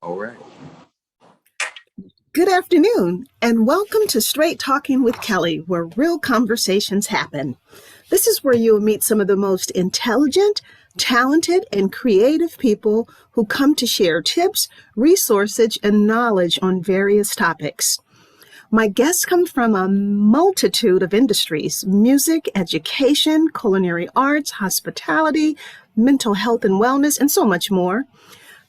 All right. Good afternoon, and welcome to Straight Talking with Kelly, where real conversations happen. This is where you'll meet some of the most intelligent, talented, and creative people who come to share tips, resources, and knowledge on various topics. My guests come from a multitude of industries: music, education, culinary arts, hospitality, mental health and wellness, and so much more.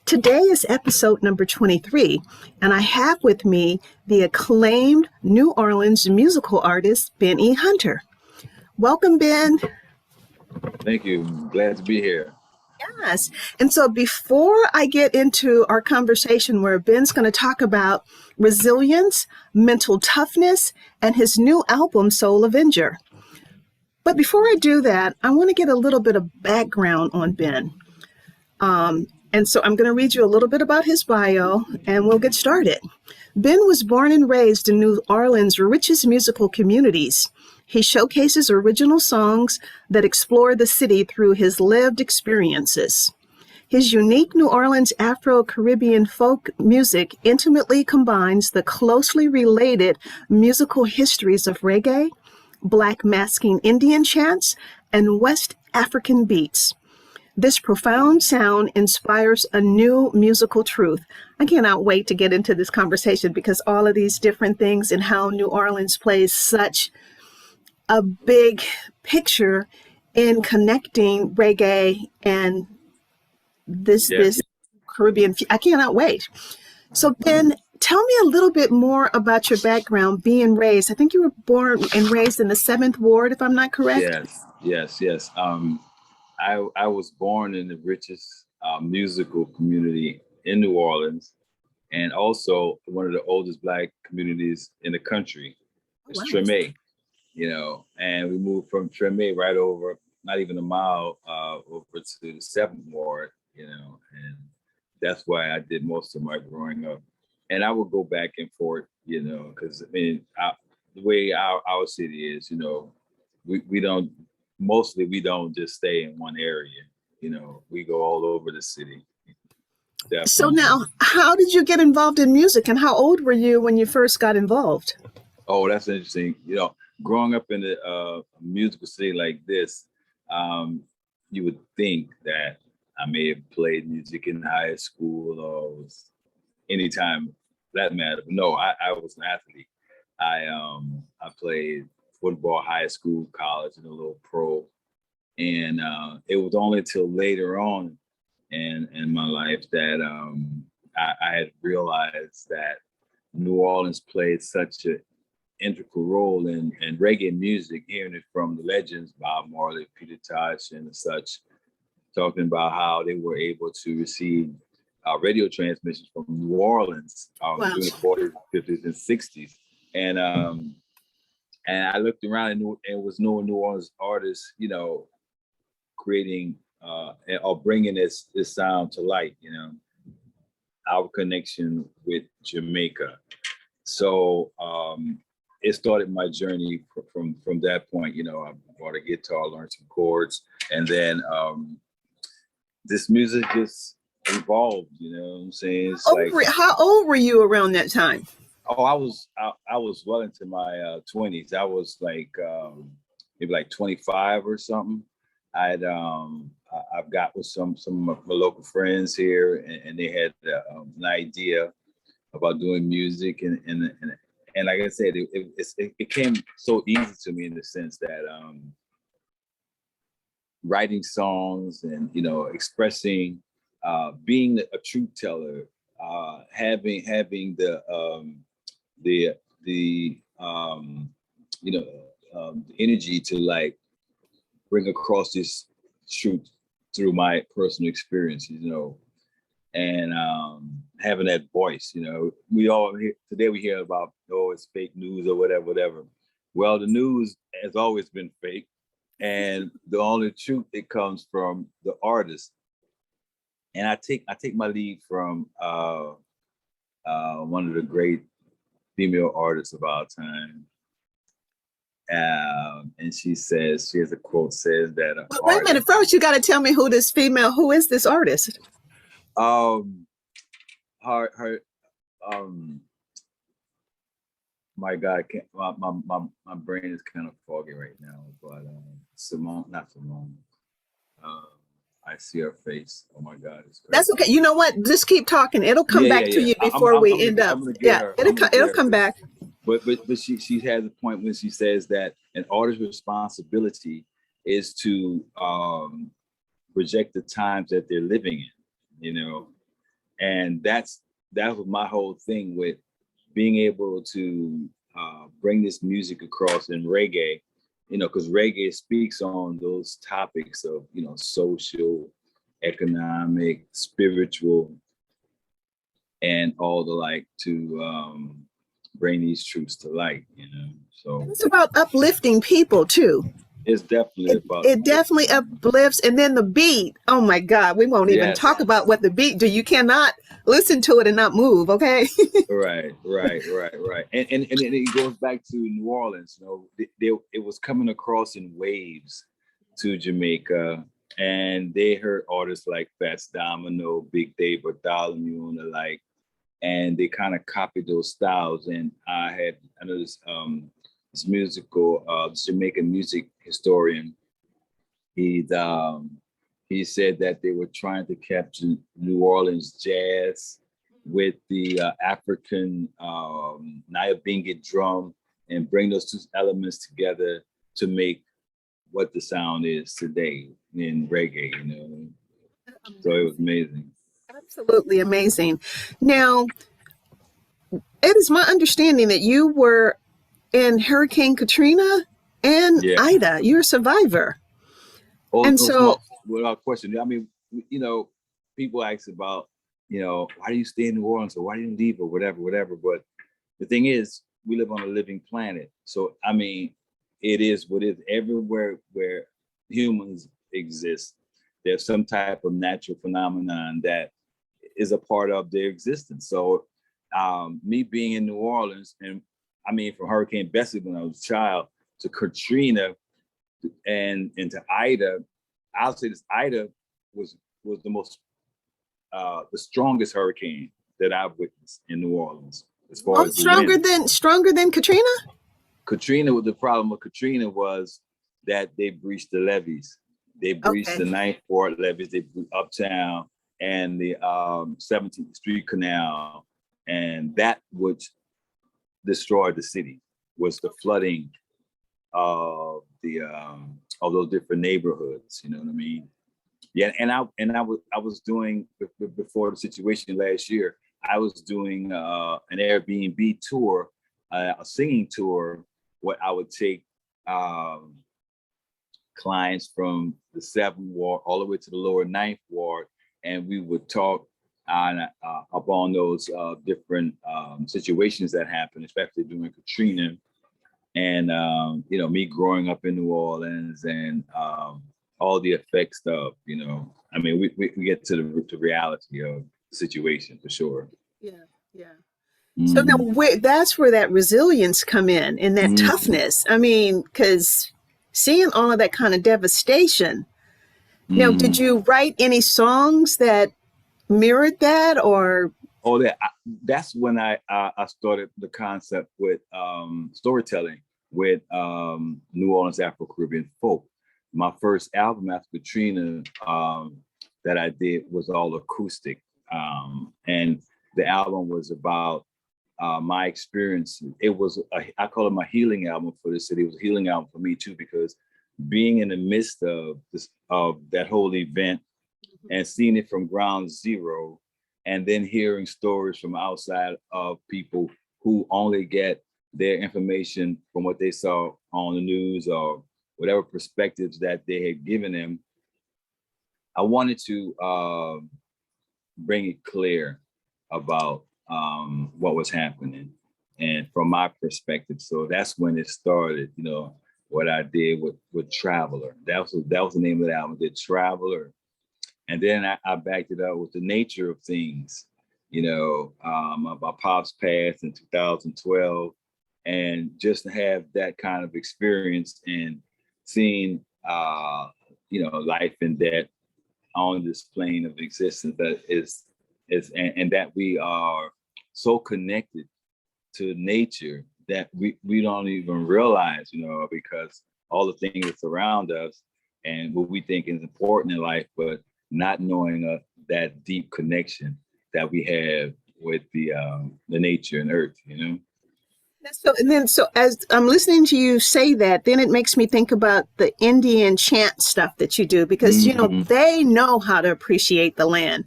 Today is episode number 23, and I have with me the acclaimed New Orleans musical artist, Ben E. Hunter. Welcome, Ben. Thank you. Glad to be here. Yes. And so before I get into our conversation where Ben's going to talk about resilience, mental toughness, and his new album, Soul Avenger. But before I do that, I want to get a little bit of background on Ben. And so I'm going to read you a little bit about his bio, and we'll get started. Ben was born and raised in New Orleans' richest musical communities. He showcases original songs that explore the city through his lived experiences. His unique New Orleans Afro-Caribbean folk music intimately combines the closely related musical histories of reggae, Black masking Indian chants, and West African beats. This profound sound inspires a new musical truth. I cannot wait to get into this conversation because all of these different things and how New Orleans plays such a big picture in connecting reggae and this Caribbean. I cannot wait. So Ben, tell me a little bit more about your background being raised. I think you were born and raised in the 7th Ward, if I'm not correct. Yes. I was born in the richest musical community in New Orleans, and also one of the oldest Black communities in the country. It's Wow. Treme, and we moved from Treme right over, not even a mile, over to the 7th Ward, and that's why I did most of my growing up. And I would go back and forth, because the way our city is, we don't. Mostly we don't just stay in one area, we go all over the city. Definitely. So now, how did you get involved in music, and how old were you when you first got involved? Oh, that's interesting. Growing up in a musical city like this, you would think that I may have played music in high school or anytime that matter. But no, I was an athlete. I played football, high school, college, and a little pro. And it was only until later on in my life that I had realized that New Orleans played such an integral role in reggae music, hearing it from the legends, Bob Marley, Peter Tosh, and such, talking about how they were able to receive radio transmissions from New Orleans during the 40s, 50s, and 60s. And I looked around and was knowing New Orleans artists, creating or bringing this sound to light, our connection with Jamaica. So it started my journey from that point. I bought a guitar, learned some chords, and then this music just evolved. You know what I'm saying? How old were you around that time? Oh, I was well into my 20s. I was like maybe like 25 or something. I've got with some of my local friends here, and they had an idea about doing music, and like I said, it came so easy to me in the sense that writing songs and expressing, being a truth teller, having the energy to like bring across this truth through my personal experiences, and having that voice. We all today we hear about, it's fake news or whatever. Well, the news has always been fake, and the only truth it comes from the artist. And I take my lead from one of the great female artists of our time. And she has a quote says that. Wait a minute. First, you got to tell me who is this artist? her um my God, I can't, my brain is kind of foggy right now, but Simone, not Simone. Um, I see her face. Oh my God, it's That's crazy. okay. You know what? Just keep talking. It'll come Yeah, yeah, back to yeah. you I'm, before I'm, we I'm gonna end get, up. I'm gonna get Yeah, her. I'm gonna get it'll her come because, back. but she has a point when she says that an artist's responsibility is to project the times that they're living in, you know, and that was my whole thing with being able to bring this music across in reggae, you know, because reggae speaks on those topics of, you know, social, economic, spiritual, and all the like to bring these truths to light, you know. And So it's about uplifting people too. it's definitely about It definitely uplifting. uplifts. And then the beat. Oh my God, we won't even Yes. talk about what the beat do. You cannot listen to it and not move. Okay. Right. And it goes back to New Orleans. You know, it was coming across in waves to Jamaica, and they heard artists like Fats Domino, Big Dave Bartholomew, and the like, and they kind of copied those styles. And I know this musical this Jamaican music historian. He he said that they were trying to capture New Orleans jazz with the African Nyabinghi drum and bring those two elements together to make what the sound is today in reggae, you know. So it was amazing. Absolutely amazing. Now, it is my understanding that you were in Hurricane Katrina and Yeah. Ida. You're a survivor. Oh, And no, small, so, without question. I mean, you know, people ask about, you know, why do you stay in New Orleans or why do you leave or whatever. But the thing is, we live on a living planet. So, I mean, it is what it is. Everywhere where humans exist, there's some type of natural phenomenon that is a part of their existence. So, me being in New Orleans, and I mean, from Hurricane Bessie when I was a child to Katrina and to Ida, I'll say this: Ida was the strongest hurricane that I've witnessed in New Orleans as far oh, as the wind. stronger than Katrina. Katrina, the problem with Katrina was that they breached the levees. They breached Okay. the Ninth Ward levees. They blew uptown and the 17th Street Canal, and that which destroyed the city was the flooding of those different neighborhoods. You know what I mean? Yeah, I was doing before the situation last year. I was doing an Airbnb tour, a singing tour. What I would take clients from the 7th ward all the way to the lower 9th ward, and we would talk on up on those different situations that happened, especially during Katrina, and you know, me growing up in New Orleans and all the effects of, you know, I mean, we get to the reality of the situation for sure. Yeah, yeah. So now Mm-hmm. that's where that resilience come in and that Mm-hmm. toughness. I mean, because seeing all of that kind of devastation. Now, did Mm-hmm. you write any songs that mirrored that, or Oh, that's when I started the concept with storytelling with New Orleans Afro-Caribbean Folk. My first album after Katrina that I did was all acoustic, and the album was about my experience. I call it my healing album for the city. It was a healing album for me too, because being in the midst of that whole event and seeing it from ground zero, and then hearing stories from outside of people who only get their information from what they saw on the news or whatever perspectives that they had given them. I wanted to bring it clear about what was happening and from my perspective. So that's when it started, you know, what I did with Traveler. That was the name of the album, The Traveler. And then I backed it up with the nature of things, you know, my pops passed in 2012, and just to have that kind of experience and seeing, you know, life and death on this plane of existence that is And that we are so connected to nature that we don't even realize, because all the things that surround us and what we think is important in life, but not knowing that deep connection that we have with the nature and earth. So as I'm listening to you say that, then it makes me think about the Indian chant stuff that you do, because, they know how to appreciate the land.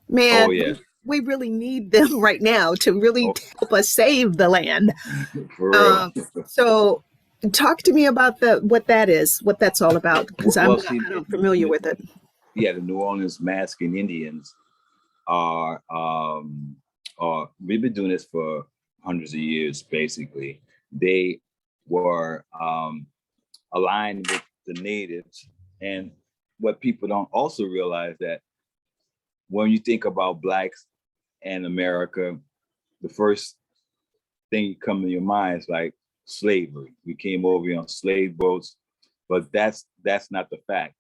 Man, Oh yeah. we really need them right now to really help us save the land. For real. So talk to me about what that is, what that's all about, because I'm not familiar with it. Yeah, the New Orleans Masking Indians are we've been doing this for hundreds of years. Basically, they were aligned with the natives, and what people don't also realize that when you think about Blacks and America, the first thing you come to your mind is like slavery. We came over here on slave boats, but that's not the fact.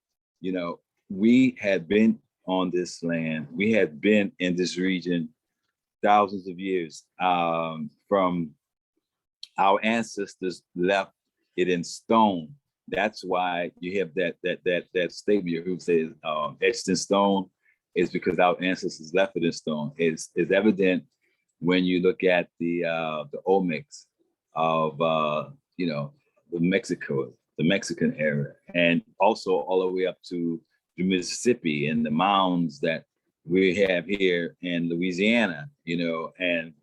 We had been on this land. We had been in this region thousands of years. From our ancestors left it in stone. That's why you have that statement who says etched in stone, is because our ancestors left it in stone. Is evident when you look at the omics of the Mexican era, and also all the way up to the Mississippi and the mounds that we have here in Louisiana, and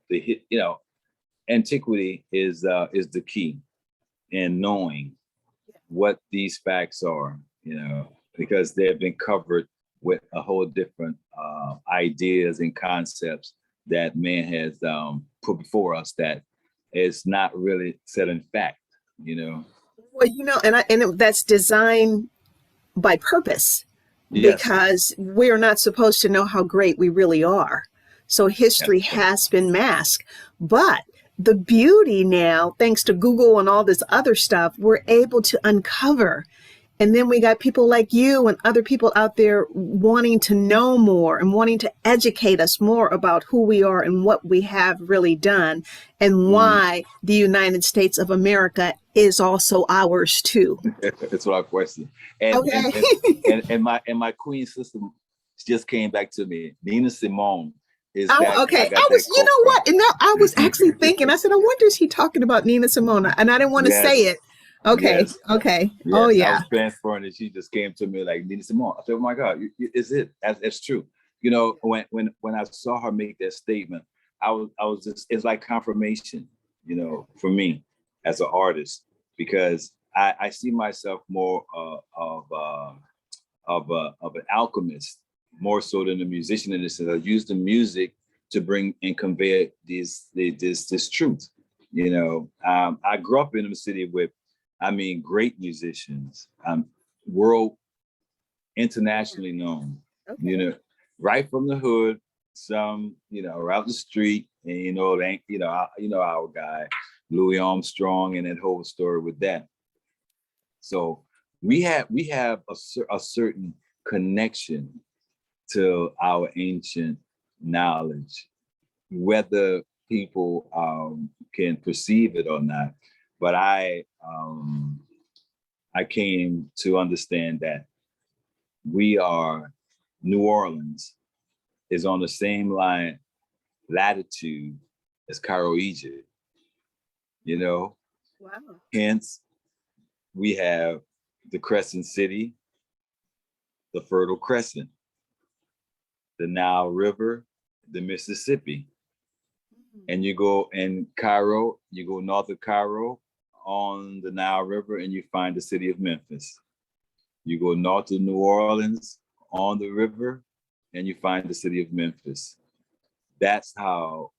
antiquity is the key in knowing what these facts are, because they've been covered with a whole different ideas and concepts that man has put before us that is not really set in fact. Well, that's designed by purpose. Yes. Because we're not supposed to know how great we really are. So history has been masked. But the beauty now, thanks to Google and all this other stuff, we're able to uncover. And then we got people like you and other people out there wanting to know more and wanting to educate us more about who we are and what we have really done, and why the United States of America is also ours too. That's what I question. And my queen sister just came back to me. Nina Simone is okay. I was, you know what? And now I was actually thinking, I said, I wonder, is he talking about Nina Simone? And I didn't want to say it. Okay. Yes. Okay. Yes. Oh yeah. I was transferring, and she just came to me like Nina Simone. I said, "Oh my God, is it? That's true." When I saw her make that statement, I was just, it's like confirmation, for me as an artist, because I see myself more of an alchemist, more so than a musician in this sense. I use the music to bring and convey this truth. I grew up in a city with, great musicians, world internationally known, right from the hood, some, out the street, and, our guy, Louis Armstrong, and that whole story with that. So we have a certain connection to our ancient knowledge, whether people can perceive it or not. But I came to understand that New Orleans is on the same latitude as Cairo, Egypt. Wow. Hence, we have the Crescent City, the Fertile Crescent, the Nile River, the Mississippi. And you go in Cairo, you go north of Cairo on the Nile River, and you find the city of Memphis. You go north of New Orleans on the river, and you find the city of Memphis. That's how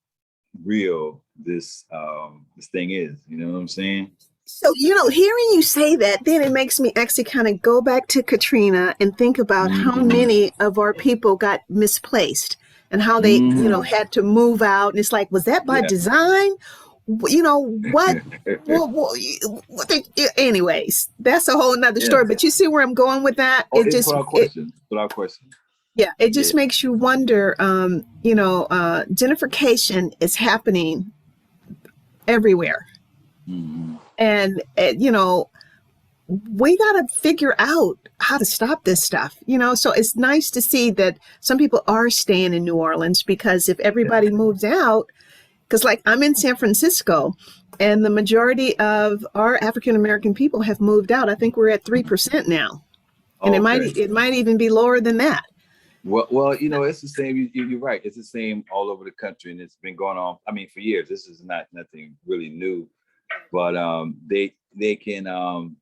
real this thing is. You know what I'm saying? So, hearing you say that, then it makes me actually kind of go back to Katrina and think about how many of our people got misplaced and how they, had to move out. And it's like, was that by design? What? Anyways, that's a whole nother story. But you see where I'm going with that? It's our question. Yeah, it Yeah. just makes you wonder. Gentrification is happening everywhere, Mhm. and we got to figure out how to stop this stuff. So it's nice to see that some people are staying in New Orleans, because if everybody moves out, because like I'm in San Francisco, and the majority of our African American people have moved out. I think we're at 3% now, and Okay. it might even be lower than that. Well, it's the same. You're right. It's the same all over the country, and it's been going on. I mean, for years. This is not nothing really new, but they can um,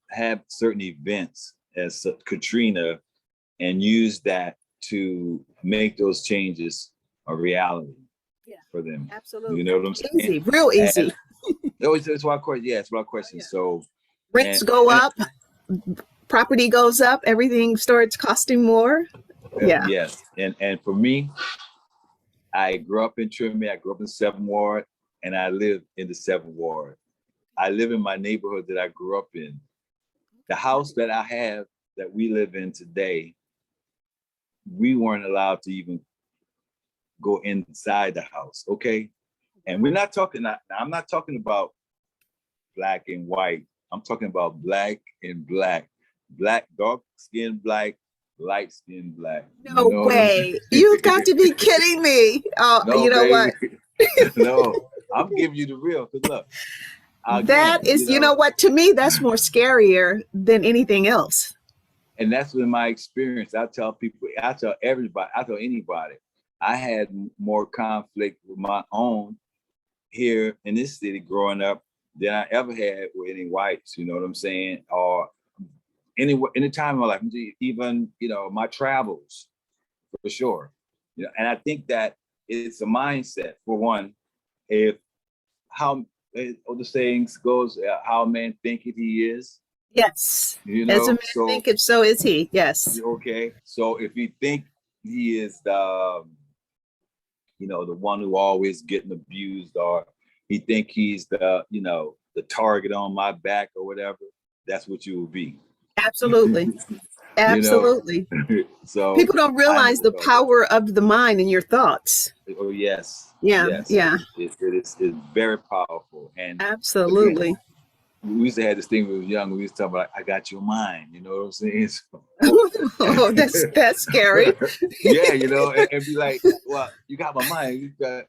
have certain events as Katrina and use that to make those changes a reality Yeah, for them. You know absolutely. what I'm saying? Easy, real And easy. it's my question. Yeah, it's my Oh, question. yeah. So, Rents and, go and up, property goes up, everything starts costing more. Yeah. yes, and for me, I grew up in Trinity. I grew up in the Seventh Ward, and I live in the Seventh Ward. I live in my neighborhood that I grew up in. The house that I have that we live in today, we weren't allowed to even go inside the house. Okay, and we're not talking. I'm not talking about black and white. I'm talking about black and black, dark skin black, light skin black. You No know what I'm way. You've got saying? to be kidding me. Oh, No, you know baby. what? No, I'm giving you the real. Cause look, That again, is, you know what? To me, that's more scarier than anything else. and that's been my experience. I tell people, I tell everybody, I tell anybody, I had more conflict with my own here in this city growing up than I ever had with any whites. You know what I'm saying? Or any time in my life, even my travels for sure. And I think that it's a mindset for one. If how the sayings goes, how a man thinketh he is. Yes. As a man So thinketh, so is he. Yes. okay. So if you think he is the one who always getting abused, or he think he's the target on my back or whatever, that's what you will be. Absolutely. you know. Absolutely. So People don't I realize never the felt that. power of the mind and your thoughts. Oh yes, Yeah. yes, Yeah. it's very powerful. And again, Absolutely. we used to have this thing when we were young. We used to talk about, I got your mind. You know what I'm saying? Oh, that's scary. Yeah, and be like, well, you got my mind. You got,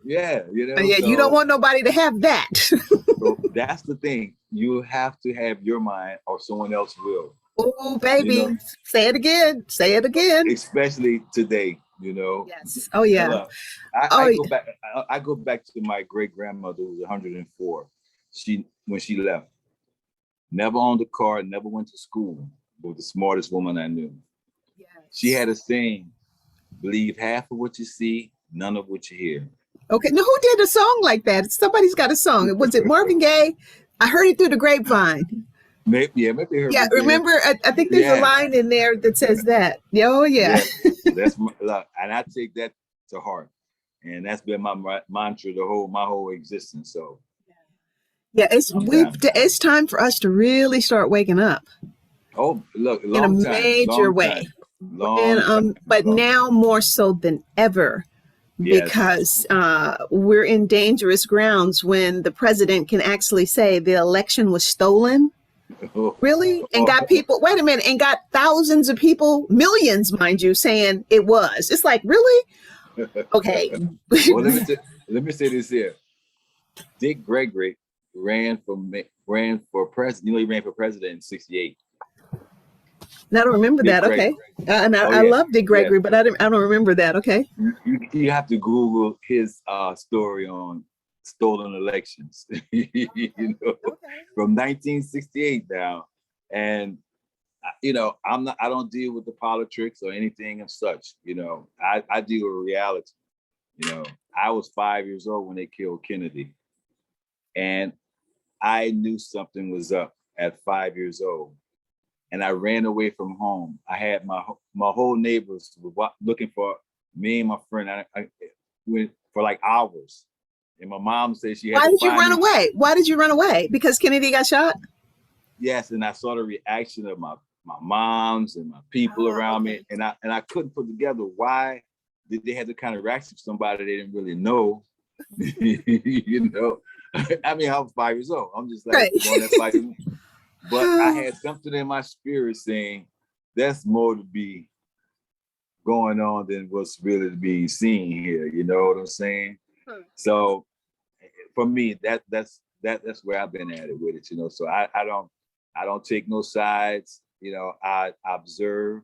yeah, Yeah, you don't want nobody to have that. So that's the thing. You have to have your mind, or someone else will. Oh, You baby. know, Say it again. Say it again. especially today. You know, Yes. Oh, and yeah. look, I, Oh, I yeah. go back. I go back to my great grandmother, who was 104. When she left, never owned a car, never went to school, but the smartest woman I knew. She Yes. had a saying: "Believe half of what you see, none of what you hear." Okay. Now, who did a song like that? Somebody's got a song. Was it Marvin Gaye? I heard it through the grapevine. Maybe her. Yeah. Remember, I think there's a Yeah, line in there that says that. Yeah, oh, yeah. yeah. That's look, and I take that to heart, and that's been my mantra my whole existence. So Yeah. I'm down. It's time for us to really start waking up Oh, look, in a long time, major long way. time, And long time, but long time. now more so than ever, Yes. because we're in dangerous grounds when the president can actually say the election was stolen. Really? And got people, wait a minute, and got thousands of people, millions, mind you, saying it was. It's like, really? Okay. Well, let me say this here. Dick Gregory ran for president. He ran for president in '68. I don't remember Dick that. Okay. Gregory. And Oh I yeah, love Dick yeah. Gregory, but I don't remember that. Okay. You have to Google his story on stolen elections. Okay. Okay. From 1968 down, and I don't deal with the politics or anything of such. I deal with reality. I was 5 years old when they killed Kennedy, and I knew something was up at 5 years old, and I ran away from home. I had my whole neighbors looking for me and my friend. I went for like hours, and my mom said she had Why to did you find run me. away? Why did you run away? Because Kennedy got shot? Yes, and I saw the reaction of my moms and my people Oh, around okay. me, and I couldn't put together why did they have to kind of reaction to somebody they didn't really know. You know, I mean, I was 5 years old. I'm just like Right. going that 5 years. But I had something in my spirit saying, "There's more to be going on than what's really to be seen here." You know what I'm saying? So for me, that's where I've been at it with it. You know, so I don't take no sides. You know, I observe.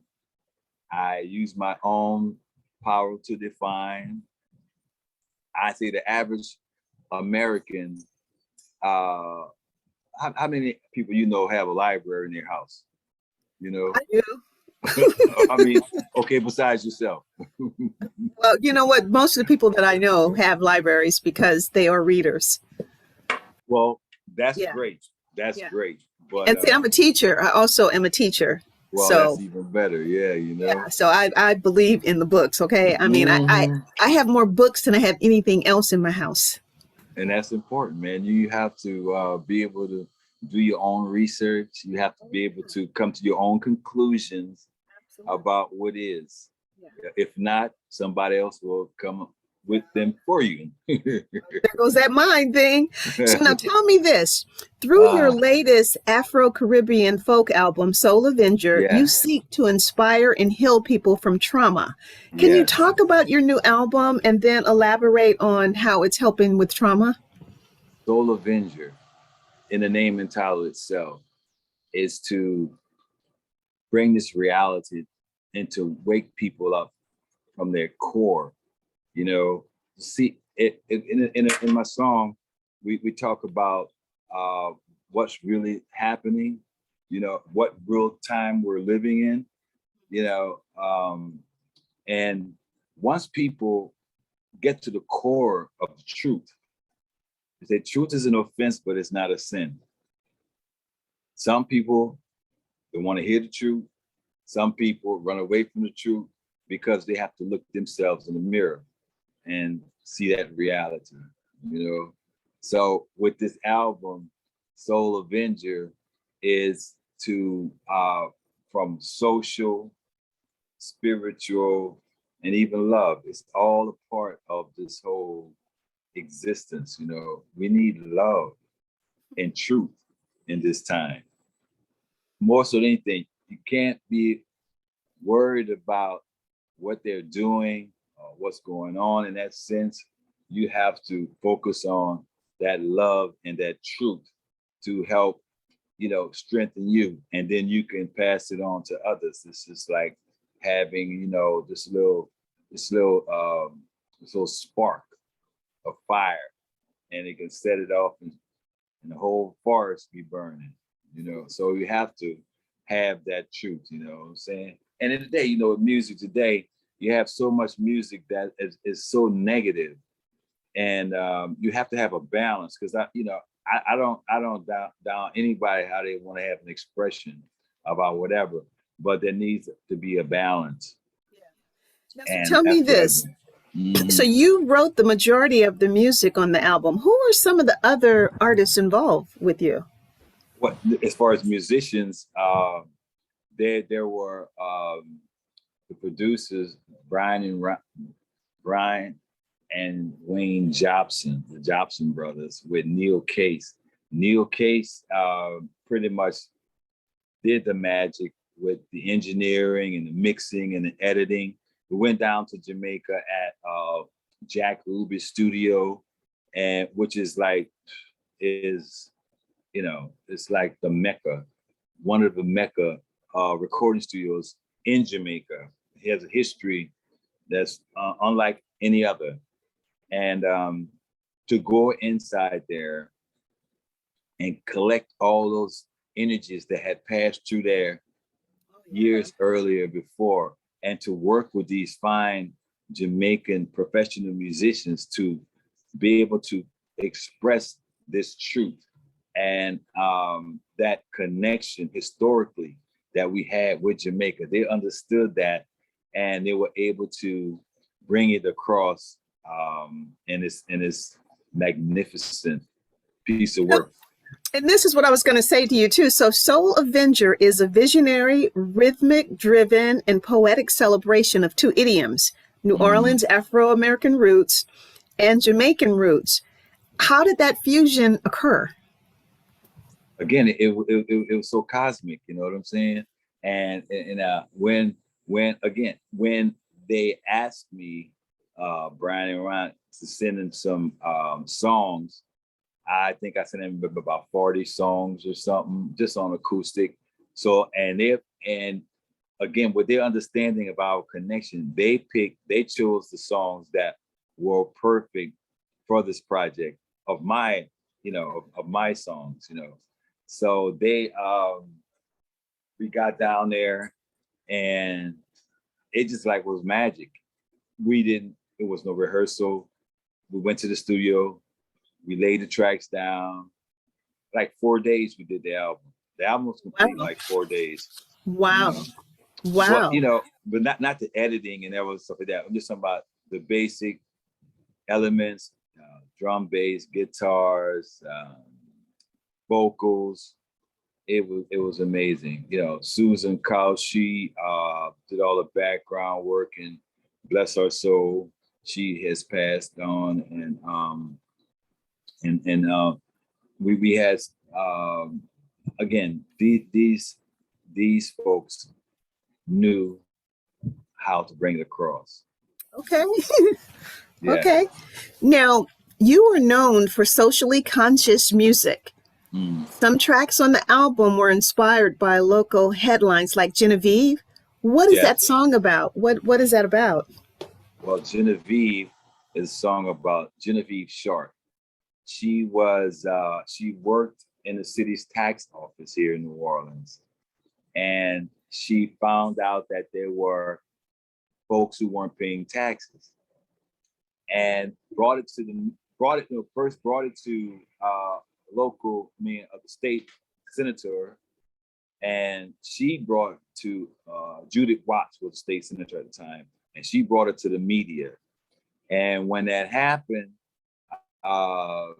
I use my own power to define. I say the average American, how many people you know have a library in their house? You know, I do. I mean, okay, besides yourself. Well, you know what? Most of the people that I know have libraries because they are readers. Well, that's Yeah. great. That's Yeah. great. But And see, I'm a teacher. I also am a teacher. well, that's So even better. Yeah, you know. yeah, so I believe in the books. Okay. I mean, Hmm. I have more books than I have anything else in my house. And that's important, man. You have to be able to do your own research. You have to be able to come to your own conclusions Absolutely. about what is. Yeah. If not, somebody else will come with them for you. There goes that mind thing. So now tell me this. Through your uh, latest Afro-Caribbean folk album, Soul Avenger, you yes, seek to inspire and heal people from trauma. Can you yes. talk about your new album and then elaborate on how it's helping with trauma? Soul Avenger, in the name and title itself, is to bring this reality and to wake people up from their core. You know, see it in my song, we talk about uh, what's really happening. You know, what real time we're living in. You know, and once people get to the core of the truth, they say truth is an offense, but it's not a sin. Some people they want to hear the truth. Some people run away from the truth because they have to look themselves in the mirror and see that reality, you know. So with this album, Soul Avenger is to from social, spiritual, and even love. It's all a part of this whole existence, you know. We need love and truth in this time. More so than anything, you can't be worried about what they're doing or what's going on in that sense. You have to focus on that love and that truth to help, you know, strengthen you. And then you can pass it on to others. It's just like having, you know, this little spark of fire, and it can set it off and the whole forest be burning, you know. So you have to have that truth, you know what I'm saying? And in the day, you know, with music today, you have so much music that is so negative, and you have to have a balance because I don't down anybody how they want to have an expression about whatever, but there needs to be a balance, Now, so and tell me that's what I this. do. Mhm. So you wrote the majority of the music on the album. Who are some of the other artists involved with you? What as far as musicians, there were the producers Brian and Wayne Jobson, the Jobson brothers, with Neil Case. Neil Case pretty much did the magic with the engineering and the mixing and the editing. We went down to Jamaica at Jack Ruby's studio, and which is like is you know it's like the Mecca, one of the Mecca recording studios in Jamaica. He has a history that's unlike any other. And to go inside there and collect all those energies that had passed through there years earlier before, and to work with these fine Jamaican professional musicians to be able to express this truth and that connection historically that we had with Jamaica. They understood that, and they were able to bring it across in this magnificent piece of You know, work. And this is what I was going to say to you too. So Soul Avenger is a visionary, rhythmic driven, and poetic celebration of two idioms, New Mhm. Orleans Afro-American roots and Jamaican roots. How did that fusion occur? Again, it was so cosmic, you know what I'm saying? And when they asked me, Brian and Ron, to send in some songs, I think I sent them about 40 songs or something, just on acoustic. So and again, with their understanding of our connection, they chose the songs that were perfect for this project of my, of my songs, So we got down there, and it just like was magic. It was no rehearsal. We went to the studio, we laid the tracks down. Like 4 days we did the album. The album was complete in Wow. like 4 days, you Wow. know. But Wow. but not the editing and that was stuff like that. I'm just talking about the basic elements, drum, bass, guitars, vocals. It was amazing. Susan Cowell, she did all the background work, and bless her soul, she has passed on. And we had again these folks knew how to bring it across. Okay. Yeah. Okay. Now, you are known for socially conscious music. Mm. Some tracks on the album were inspired by local headlines like Genevieve. What is Yeah. that song about? What is that about? Well, Genevieve is a song about Genevieve Sharp. She worked in the city's tax office here in New Orleans, and she found out that there were folks who weren't paying taxes, and first brought it to local, of the state senator, and she brought it to Judith Watts, was the state senator at the time, and she brought it to the media. And when that happened, uh,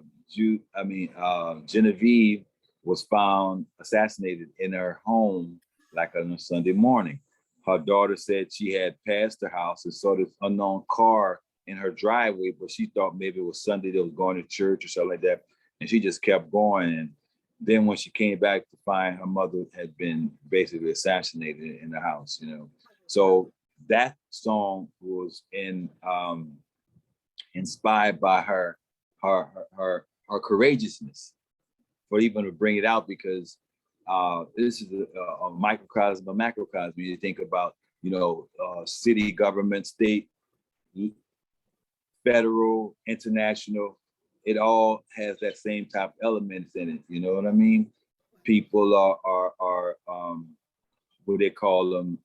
Genevieve was found assassinated in her home, like on a Sunday morning. Her daughter said she had passed the house and saw this unknown car in her driveway, but she thought maybe it was Sunday, they was going to church or something like that. And she just kept going. And then when she came back to find her mother had been basically assassinated in the house. So that song was inspired by her courageousness, for even to bring it out, because this is a microcosm, a macrocosm. You think about, city government, state, federal, international, it all has that same type of elements in it. You know what I mean? People are what they call them,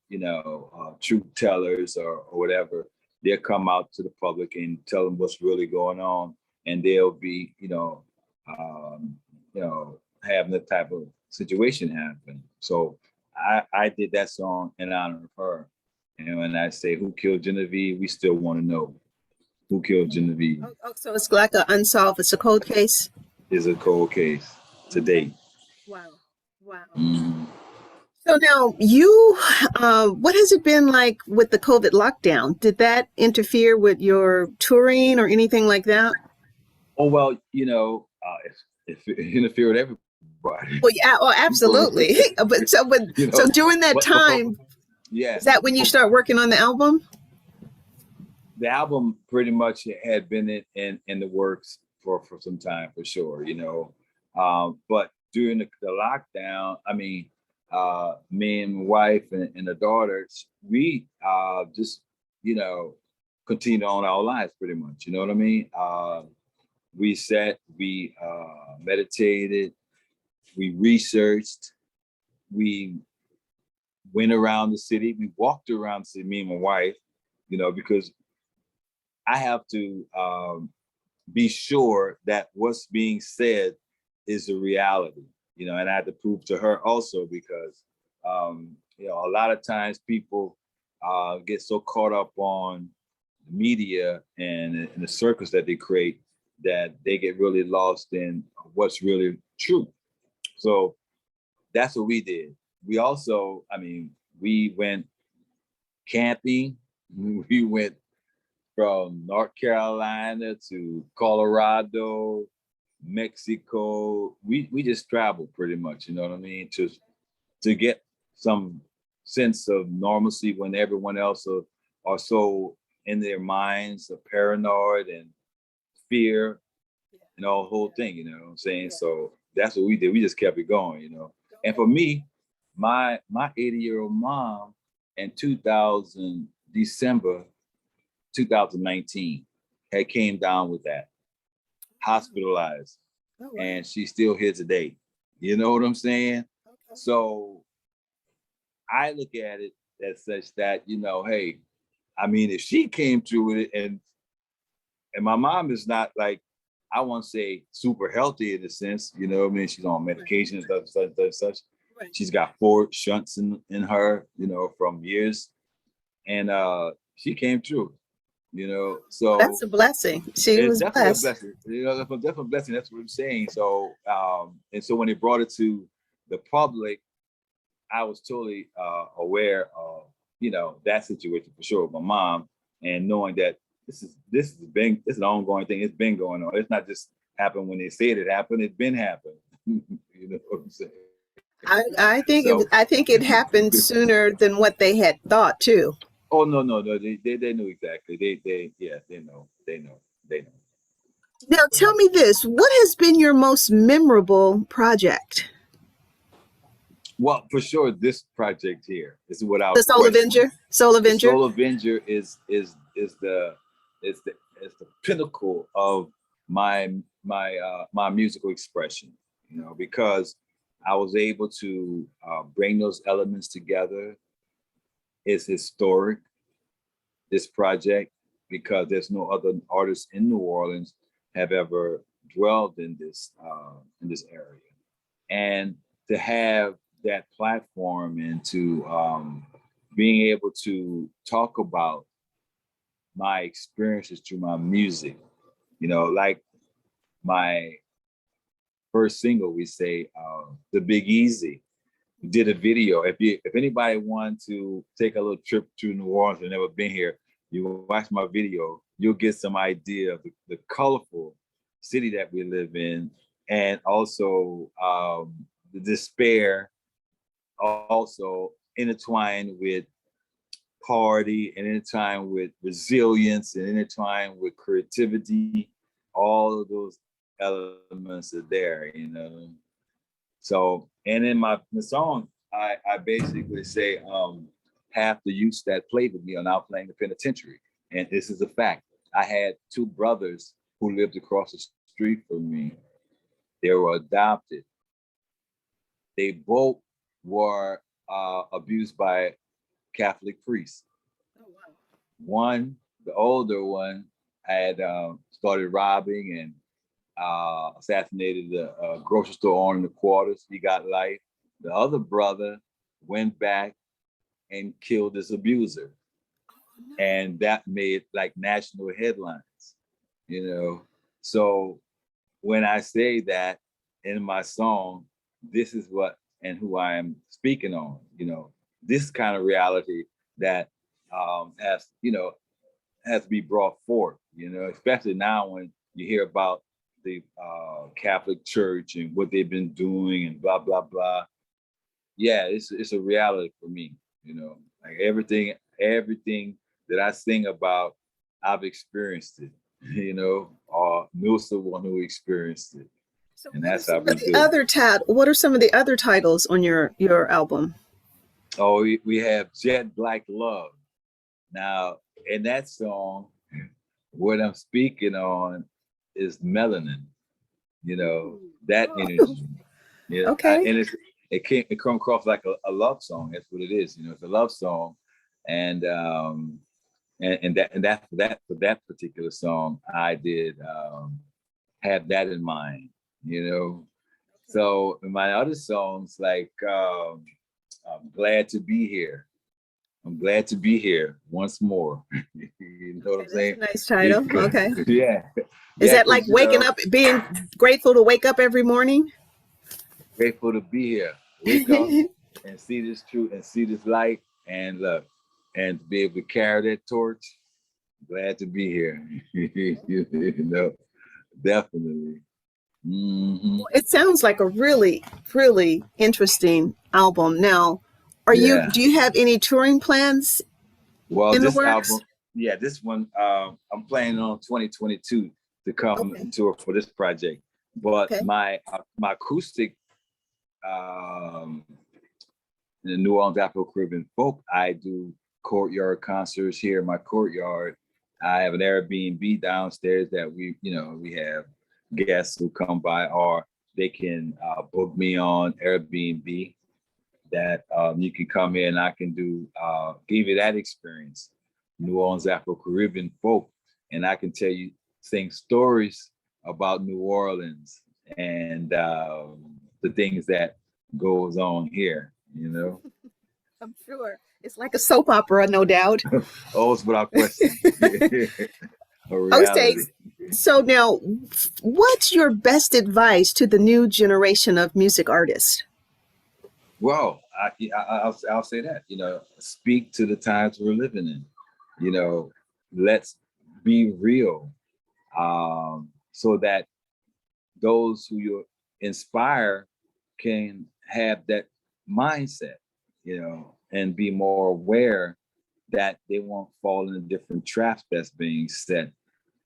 truth tellers or whatever. They'll come out to the public and tell them what's really going on, and they'll be, um, having the type of situation happen. So I did that song in honor of her. And when I say who killed Genevieve, we still want to know who killed Genevieve. Oh, so it's like an unsolved, it's a cold case? Is a cold case to Okay. date. Wow. Wow. Mhm. So now what has it been like with the COVID lockdown? Did that interfere with your touring or anything like that? Oh well, if it interfere with everybody, Well, yeah, oh, absolutely. So during that but time, yeah, is that when you start working on the album? the album pretty much had been in the works for some time, for sure. But during the lockdown, me and my wife and the daughters, we just continued on our lives pretty much. You know what I mean? We sat, we meditated, we researched, we went around the city, we walked around the city, me and my wife, because I have to be sure that what's being said is a reality, and I had to prove to her also, because, a lot of times people get so caught up on the media and the circus that they create, that they get really lost in what's really true. So that's what we did. We also, I mean, we went camping. We went from North Carolina to Colorado, Mexico. We just traveled pretty much, you know what I mean? To get some sense of normalcy when everyone else are so in their minds, are paranoid and fear and all the whole thing, you know what I'm saying? Yeah. So that's what we did. We just kept it going, you know. And for me, my 80-year-old mom in December 2019 had came down with that, hospitalized. Oh, wow. And she's still here today. You know what I'm saying? Okay. So I look at it as such that, you know, hey, I mean, if she came through with it, and my mom is not like, I won't say super healthy in a sense, you know what I mean? She's on medication and such. Right. She's got 4 shunts in her, you know, from years. And she came through, you know, so. That's a blessing. She was blessed. A blessing. You know, that's definitely a blessing. That's what I'm saying. So, and so when they brought it to the public, I was totally aware of, you know, that situation for sure with my mom, and knowing that this is an ongoing thing. It's been going on. It's not just happened when they said it happened. It's been happening. You know what I'm saying? I think it happened sooner than what they had thought too. Oh no, they knew exactly. They know. Now tell me this: what has been your most memorable project? Well, for sure, this project here is what I was. The Soul Avenger. Soul Avenger. Soul Avenger is the pinnacle of my musical expression. You know, because I was able to bring those elements together. It's historic, this project, because there's no other artists in New Orleans have ever dwelled in this area, and to have that platform and to being able to talk about my experiences through my music, you know, like my first single, we say, The Big Easy. We did a video. If anybody wanted to take a little trip to New Orleans and never been here, you watch my video, you'll get some idea of the colorful city that we live in, and also the despair, also intertwined with party and intertwined with resilience and intertwined with creativity. All of those elements are there, you know. So, and in the song, I basically say, half the youths that played with me are now playing the penitentiary. And this is a fact. I had 2 brothers who lived across the street from me. They were adopted. They both were abused by Catholic priests. Oh, wow. One, the older one, had started robbing and assassinated a grocery store owner in the quarters. He got life. The other brother went back and killed his abuser. And that made like national headlines, you know. So when I say that in my song, this is what and who I am speaking on, you know, this kind of reality that has to be brought forth, you know, especially now when you hear about the Catholic Church and what they've been doing and blah, blah, blah. Yeah, it's a reality for me, you know, like everything that I sing about, I've experienced it, you know, or knew someone who experienced it. So and that's how we do it. What are some of the other titles on your album? Oh, we have Jet Black Love. Now, in that song, what I'm speaking on is melanin, you know, that energy. You know? Okay. And it comes across like a love song. That's what it is. You know, it's a love song. And for that particular song, I did have that in mind, you know. So in my other songs, like I'm glad to be here. I'm glad to be here once more. You know what I'm saying? Nice title. Okay. Yeah. Is that like waking up, being grateful to wake up every morning? Grateful to be here. Wake up and see this truth and see this light and look and to be able to carry that torch. Glad to be here. You know, definitely. Hmm. It sounds like a really, really interesting album. Now, Yeah. do you have any touring plans Well, in the this works? album, yeah, this one, I'm planning on 2022 to come Okay. and tour for this project. But Okay. my acoustic, um, in the New Orleans Afro-Caribbean Folk, I do courtyard concerts here in my courtyard. I have an Airbnb downstairs that we have guests who come by, or they can book me on Airbnb that you can come here and I can give you that experience. New Orleans Afro-Caribbean Folk, and I can tell you, sing stories about New Orleans and the things that goes on here, you know. I'm sure. It's like a soap opera, no doubt. Oh, it's without question. A Okay. reality. So now, what's your best advice to the new generation of music artists? Well, I'll say that, speak to the times we're living in. Let's be real, so that those who you inspire can have that mindset, and be more aware that they won't fall into different traps that's being set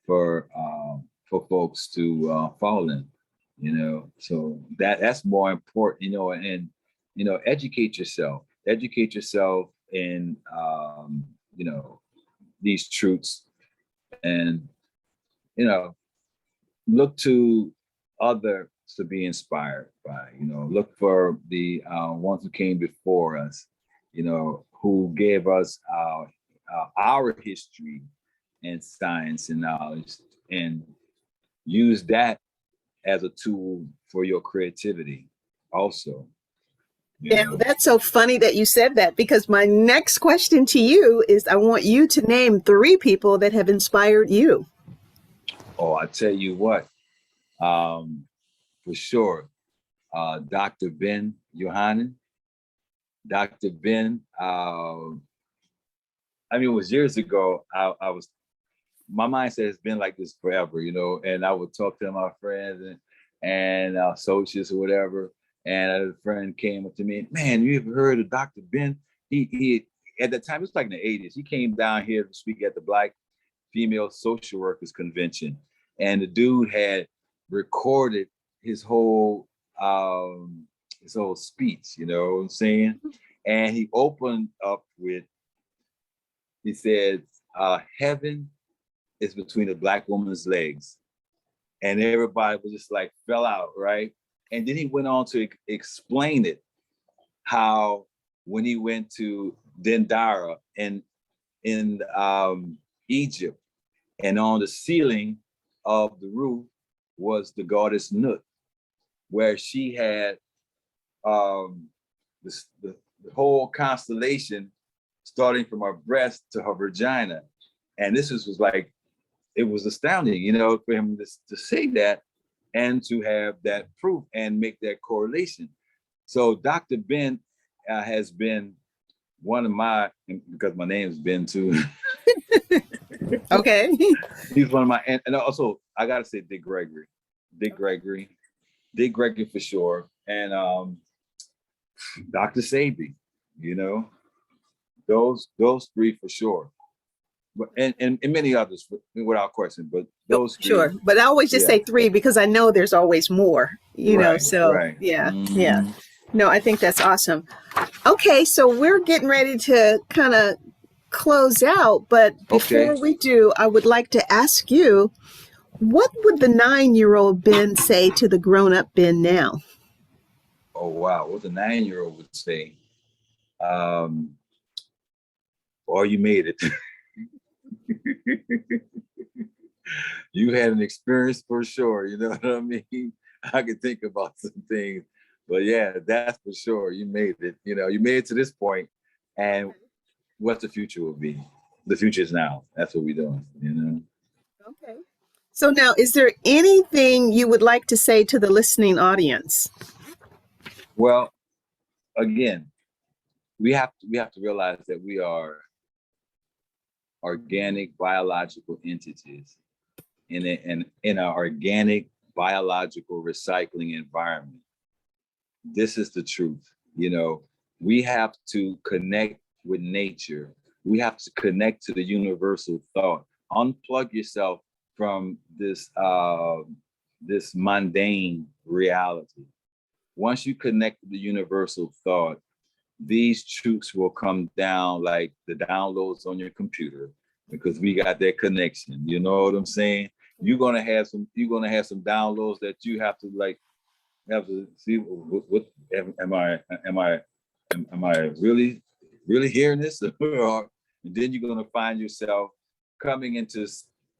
for folks to fall in. So that's more important. And educate yourself in these truths, and look to others to be inspired by. Look for the ones who came before us, who gave us our history and science and knowledge, and use that as a tool for your creativity also. Now, that's so funny that you said that, because my next question to you is, I want you to name three people that have inspired you. Oh, I tell you what, for sure, Dr. Ben Yohanan. Dr. Ben, it was years ago. My mindset has been like this forever, and I would talk to my friends and associates or whatever. And a friend came up to me, man, you ever heard of Dr. Ben? He at the time, it was like in the 80s, he came down here to speak at the Black Female Social Workers Convention. And the dude had recorded his whole speech, you know what I'm saying? And he opened up with, he said, heaven is between a Black woman's legs. And everybody was just like, fell out, right? And then he went on to explain it, how when he went to Dendara in Egypt, and on the ceiling of the roof was the goddess Nut, where she had the whole constellation starting from her breast to her vagina. And this was like, it was astounding, for him to say that and to have that proof and make that correlation. So Dr. Ben has been one of my, because my name is Ben too. Okay. He's one of my, and also I gotta say Dick Gregory for sure, and Dr. Sabi, those three for sure, but and many others without question, but those three. Sure, but I always just say three because I know there's always more, so right. Yeah. Mm-hmm. Yeah. No, I think that's awesome. Okay, so we're getting ready to kind of close out, but before we do, I would like to ask you, what would the 9-year-old Ben say to the grown-up Ben now? Oh, wow. What the 9-year-old would say? Oh, you made it. You had an experience for sure. You know what I mean? I could think about some things, but yeah, that's for sure. You made it. You made it to this point, and what the future will be. The future is now. That's what we're doing. Okay. So now, is there anything you would like to say to the listening audience? Well, again, we have to realize that we are organic biological entities in an organic biological recycling environment. This is the truth. You know, we have to connect with nature. We have to connect to the universal thought. Unplug yourself from this mundane reality. Once you connect with the universal thought, these truths will come down like the downloads on your computer because we got that connection. You know what I'm saying? You're gonna have some downloads that you have to see what am I really hearing this? And then you're gonna find yourself coming into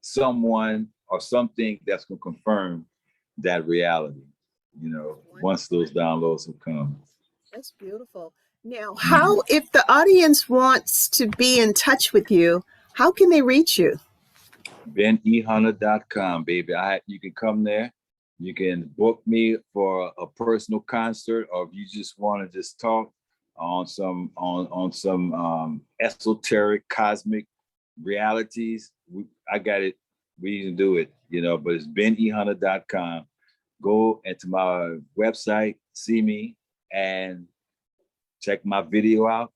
someone or something that's gonna confirm that reality, once those downloads have come. That's beautiful. Now, how, if the audience wants to be in touch with you, how can they reach you? BenEHunter.com, baby. You can come there. You can book me for a personal concert, or if you just want to just talk on some esoteric cosmic realities. I got it. We can do it, but it's BenEHunter.com. Go into my website, see me, and check my video out,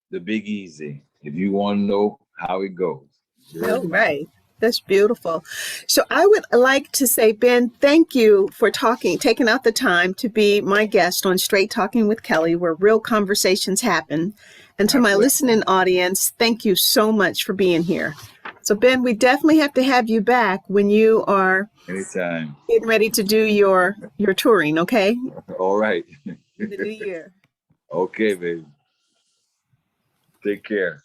The Big Easy, if you want to know how it goes. All right. That's beautiful. So I would like to say, Ben, thank you for taking out the time to be my guest on Straight Talking with Kelly, where real conversations happen. And to my listening audience, thank you so much for being here. So, Ben, we definitely have to have you back when you are anytime getting ready to do your touring, okay? All right. In the new year. Okay, baby. Take care.